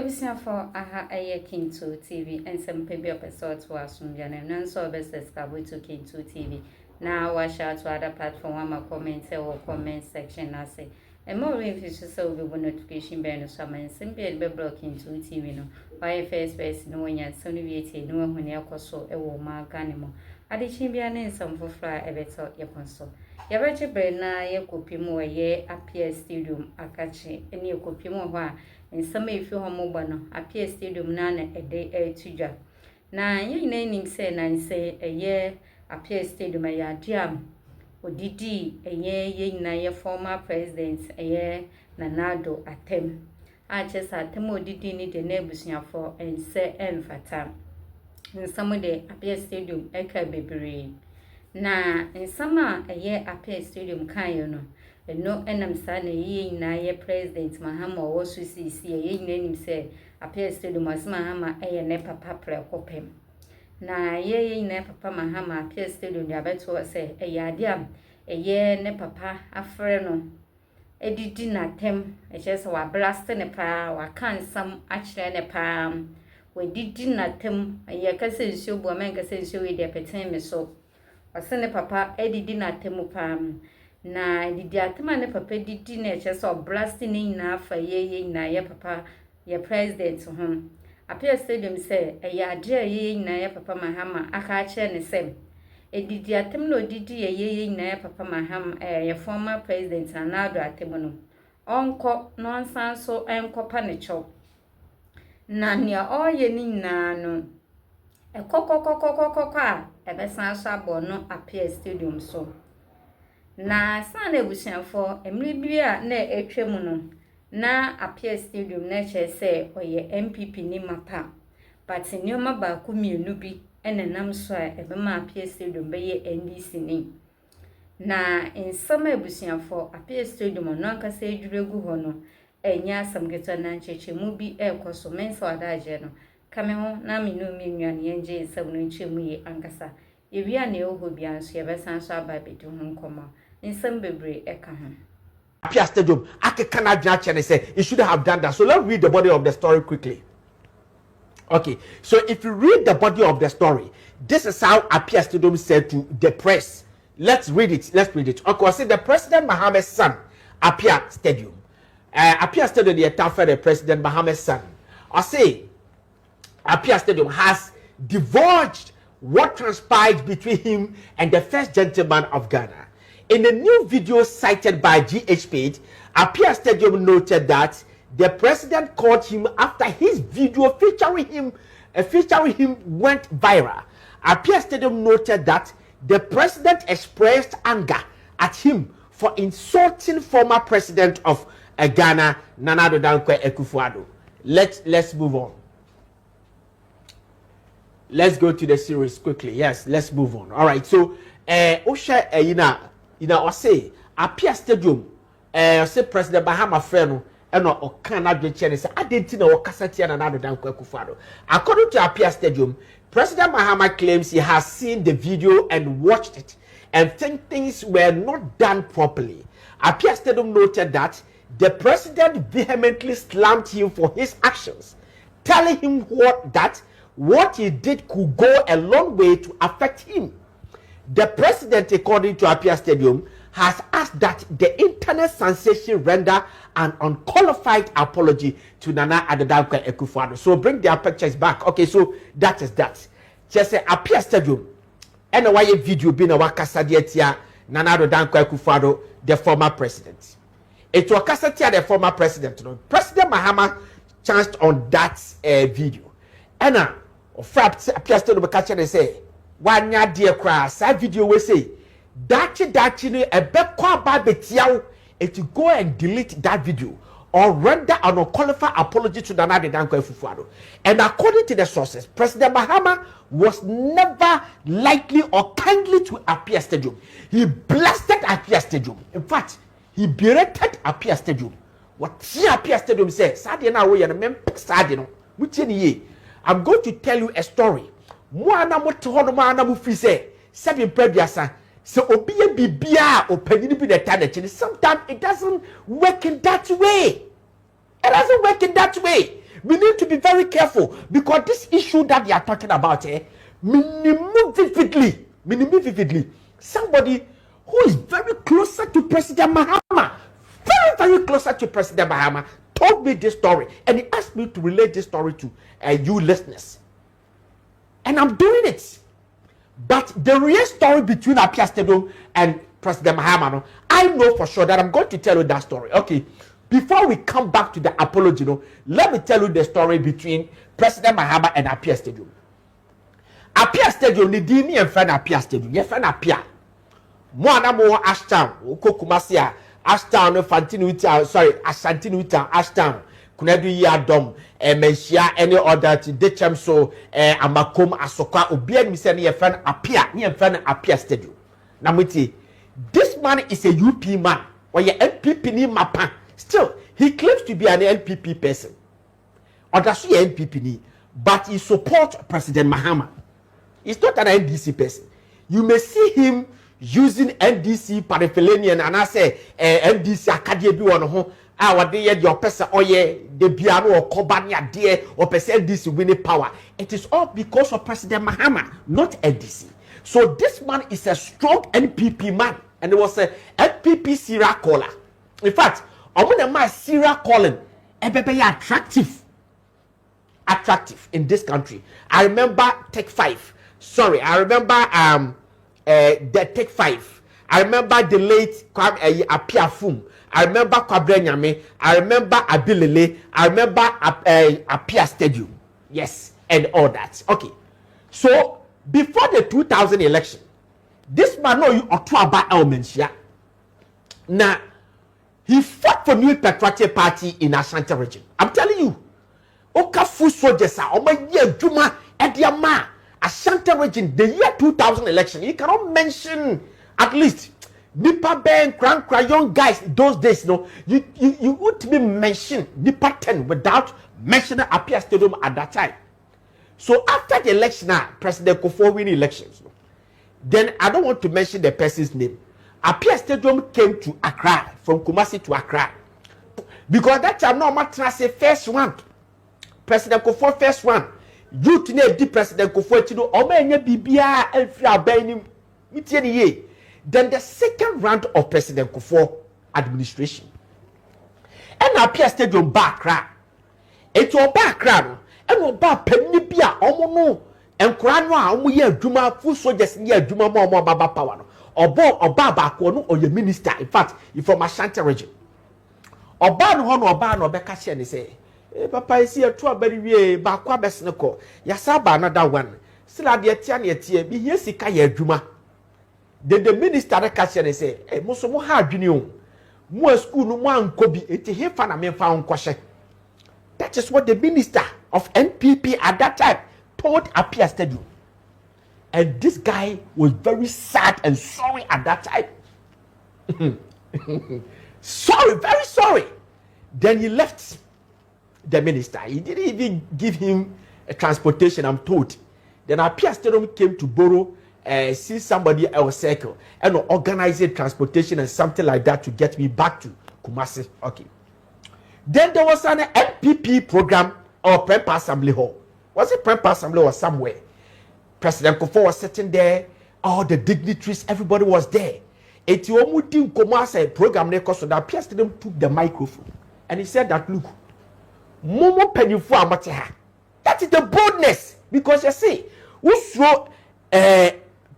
for aha aye Kinto TV and some baby episode to us from Janet and so best discovery to Kinto TV. Now wash out to other platform my comment or comment section I say. And more if so we will notification bell some and simply be blocking to TV no. Why face no one yet soon be no one near so a woman ganimo. Addition be an some for fly a better your console. Yabache Brena ye copy more ye Appiah Stadium Akachi and you copy more and some if you home mobile Appiah Stadium Nana a day a tuja. Na ye naming say a year Appiah Stadium a ya jam. Odidi a ye na ye former president a year Nana Addo atem. I just atemo didi ni the neighbors for and say and fatam. In some of the Appiah Stadium eka bebre. Na in summer a year Appiah Stadium kan no no enam sa na ye na ye president Mahama wo so sisi ye nanim say Appiah Stadium as Mahama ne papa prekopem na ye na papa Mahama Appiah Stadium ya beto say adiam ye ne papa afre no edidi na tem just wa blast ne pa wa kan sam akire ne pa we didi na tem ye kase nsuo bo men kase nsuo we de peten me so Wasane papa edidi na temu pam na didi atema ne papa didi na so blasting na afa ye na ye papa ye president ho Appiah Stadium say ya ade ye na ye papa Mahama aka ache ne sem edidi atem no didi ye na ye papa Mahama ye former president Nana Addo atemu no onko nonsense enkopa ne cho na nia oye ni na no ekokokokokokokwa ebesan so abono Appiah Stadium so na san ebusianfo emri bia na etwemu no na Appiah Stadium na che se oye MPP ni mapa but nyoma ba ku mienu bi enenam so a ebema Appiah Stadium be ye NDC ni na ensama ebusianfo Appiah Stadium no ankasa edwuregu ho no enya asamgeto na ncheche mu bi ekoso mensa wadaje no kame ho na minu mi nwane yenje nsam no nchemu ye ankasa ewia na ewo bia nso ye besan so ababedu ho nkoma nsam bebre eka ho Appiah Stadium akeka na dwa che ne say he should have done that. So let's read the body of the story quickly. Okay, so if you read the body of the story, this is how Appiah Stadium said to the press. Let's read it. Okay, I say the President Mahama's son, Appiah Stadium. Appiah Stadium the tougher the President Mahama's son. I say Appiah Stadium has divulged what transpired between him and the first gentleman of Ghana. In a new video cited by GH page, Appiah Stadium noted that the president called him after his video featuring him went viral. Appiah Stadium noted that the president expressed anger at him for insulting former president of Ghana, Nana Addo. Let's move on. Let's go to the series quickly. Yes, let's move on. All right. So, I say Appiah Stadium, say President Mahama friend no Okana Dwechene say I didn't know Kasatia and Nana Addo. According to Appiah Stadium, President Mahama claims he has seen the video and watched it and think things were not done properly. Appiah Stadium noted that the president vehemently slammed him for his actions, telling him what he did could go a long way to affect him. The president, according to Appiah Stadium, has asked that the internet sensation render an unqualified apology to Nana Addo. So bring their pictures back. Okay, so that is that. Just say Appiah Stadium. And why a video being a wakasadia Nana Addo, the former president. It was Kasatia, the former president. President Mahama chanced on that video. And now, Appiah Stadium catch and say, one ya dear crass, that video we say, Dachi, a back by betiao, and to go and delete that video or render an unqualified apology to Nana Addo. And according to the sources, President Mahama was never likely or kindly to Appiah Stadium. He blasted Appiah Stadium. In fact, he berated Appiah Stadium. What Appiah Stadium says, I'm going to tell you a story. So obiye bibia opanini bi the time. Sometimes it doesn't work in that way. It doesn't work in that way. We need to be very careful because this issue that they are talking about, minimum vividly, somebody who is very closer to President Mahama, very closer to President Mahama, told me this story, and he asked me to relate this story to you listeners. And I'm doing it. But the real story between Appiah Stadium and President Mahama, no, I know for sure that I'm going to tell you that story. Okay, before we come back to the apology, no, let me tell you the story between President Mahama and Appiah Stadium. Appiah Stadium, the Dini and friend Appiah Stadium, your friend Appiah. Moana mo Ashtown, Kokumasia, Ashtown, Fantini, sorry, Asantini, Ashtown. Kunedu Yadom, Menshia, any other to Dechem so, Amakom, Asoka, Obian, Missy, your friend Appiah, near friend Appiah Stadium. Namuti, this man is a UP man, or your NPP ni Mapa. Still, he claims to be an NPP person. Or that's your NPP ni, but he supports President Mahama. He's not an NDC person. You may see him using NDC paraphernalia, and I say NDC Academy on home. Our day your person or the piano or Kobania dear or person this winning power. It is all because of President Mahama, not NDC. So this man is a strong NPP man, and it was a NPP Syria caller. In fact, I'm gonna my Syria calling attractive in this country. I remember Tech 5. Sorry, I remember the Tech 5. I remember the late Appiah Fum. I remember Kwabrenyame. I remember Abilele. I remember Appiah Stadium. Yes, and all that. Okay. So, before the 2000 election, this man know you ought to about Elmensia. Now, he fought for New Patriotic Party in Ashanti region. I'm telling you. Okafu soldiers are over year Juma Ediama Ashanti region, the year 2000 election. You cannot mention at least Nipa Ben, young guys, those days, no, you would be mention Nipa 10 without mentioning Appiah Stadium at that time. So after the election, President Kufuor win elections, no, then I don't want to mention the person's name. Appiah Stadium came to Accra, from Kumasi to Accra. Because that time, no matter say first one, President Kufuor first one, youth need the President Kufuor to do, Omenye Bibia, Elfria Benim, Mitiye. Then the second round of President Kufuor administration. And Appiah Stadium Bakra. It will Bakra. And will back Penibia, Omono, and Kranwa, Omuya Duma, full soldiers near Duma Momo Baba Power. Or Baba Kono or your minister. In fact, if from Ashanti region. Or Ban Hon or Ban or Bekashian say, Papa is here to a very way, Bakwa Besnoko, Yasaba another one. Still at the Etienne, be here Sikaya Duma. Then the minister catch and say, "Eh, most more hard you more school no one could be it here fan me found question." That is what the minister of NPP at that time told Appiah Stadium. And this guy was very sad and sorry at that time. Sorry, very sorry. Then he left the minister. He didn't even give him a transportation, I'm told. Then Appiah Stadium came to borrow see somebody else circle and organize transportation and something like that to get me back to Kumasi. Okay. Then there was an MPP program or Prep Assembly Hall. Was it Prep Assembly or somewhere? President Kufuor was sitting there. All the dignitaries, everybody was there. Etiomuti Kumasi program so that Appiah Stadium took the microphone and he said that look, Momo Pennyfu Amateha. That is the boldness because you see, who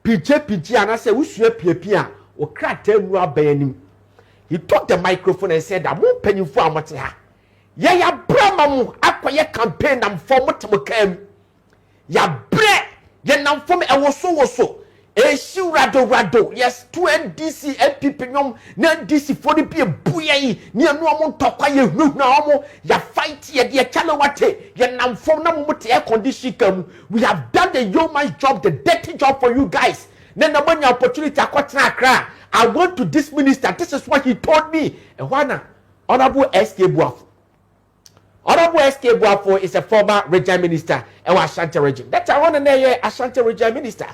PJ and I said, we should PPA or crack 10 benim. He took the microphone and said, I won't pay you for Amateha. Ya Brahmamu, acquire campaign and former Tamokem. Ya bre, ya nam from a was so. Rado. Yes, 2 NDC, NPP, NDC, 40 p a buoy, near no talk, you know, ya fight ya dear Chalawate, ya nam from Namuti air condition. We have done the yeoman's job, the dirty job for you guys. Then the money opportunity I went to this minister, this is what he told me. And why Honorable SK Buafo. Honorable SK Buafo is a former region minister in Ashanti region. That's I want to know Ashanti region minister.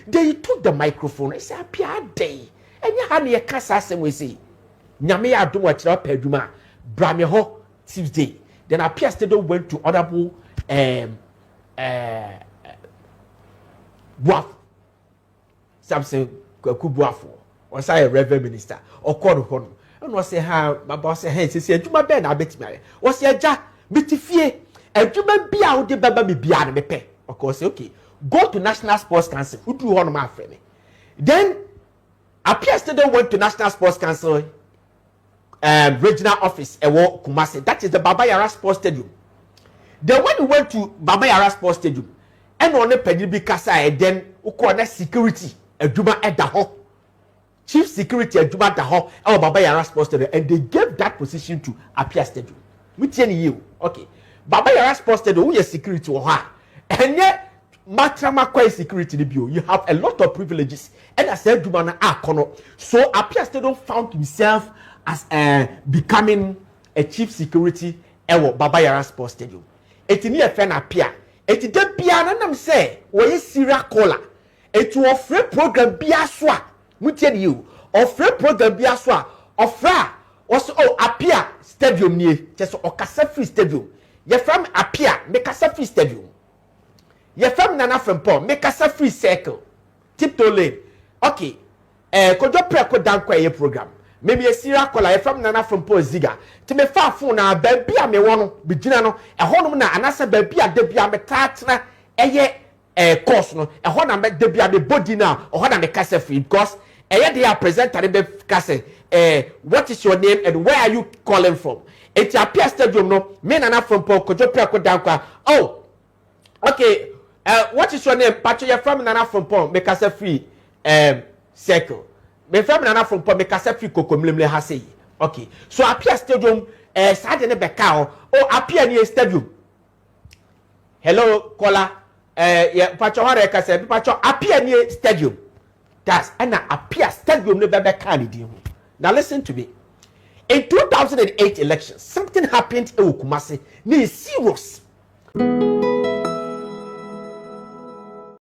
They took the microphone and said, Appiah Day. And you had a cassa we say, Nana Addo Peduma, Brameho, Tuesday. Then Appiah Stadium went to Honorable Buaf Samson Kubuafo, or say a Reverend Minister, or called home. And was say how my boss said, he said, "You my ben, I bet me." Was say, "Ja, bitifie, and you may be out the baby beyond me pay." Of course, okay. Go to National Sports Council. Who do one of my friend? Then Appiah Stadium went to National Sports Council regional office ewo Kumasi. That is the Baba Yara Sports Stadium. Then when we went to Baba Yara Sports Stadium, and on the Pedibi Kasa, then ukone security Ejuma Edaho. Chief Security Ejuma Daho, our Baba Yara Sports Stadium, and they gave that position to Appiah Stadium. Which you okay. Baba Yara Sports Stadium, who is security or her. And yet Matrama Kwai security you have a lot of privileges. And I said Jumana Akono. So Appiah Stadium found himself as becoming a chief security ewo Baba Yara Sports Stadium. Eti ni efe na Appiah. Eti de bia na nam say we serial caller. Eti ofre program bia so a mutie you. Ofre program bia so a ofra was Appiah Stadium ni just okasa free stadium. Ye from Appiah make kasa free stadium. Ye from Nana Frempong make kasa free circle. Tiptoe lane. Okay. Kojo preko dankwa ye program. Maybe a serial caller from Nana Frempong Ziga. To me far phone na baby a me wono bigina no e honom na anasa baby a de bia metatra eye course no e ho na me de bia me body na o ho na me kasa free because eye dey presenter be kasa what is your name and where are you calling from? It's Appiah Stadium no me Nana Frempong Kojo preko dankwa. Oh okay, what is your name? Pacho you from Nana Frempong make kasa free circle. Me from Nana Frempong me kasa free kokomlemle ha say. Okay. So Appiah Stadium sade ne beka oh Appiah ni stadium. Hello caller yeah pacho hare ka say pacho Appiah ni stadium. That's and Appiah Stadium ne beka ni di. Now listen to me. In 2008 elections something happened in Kumasi. Ni serious.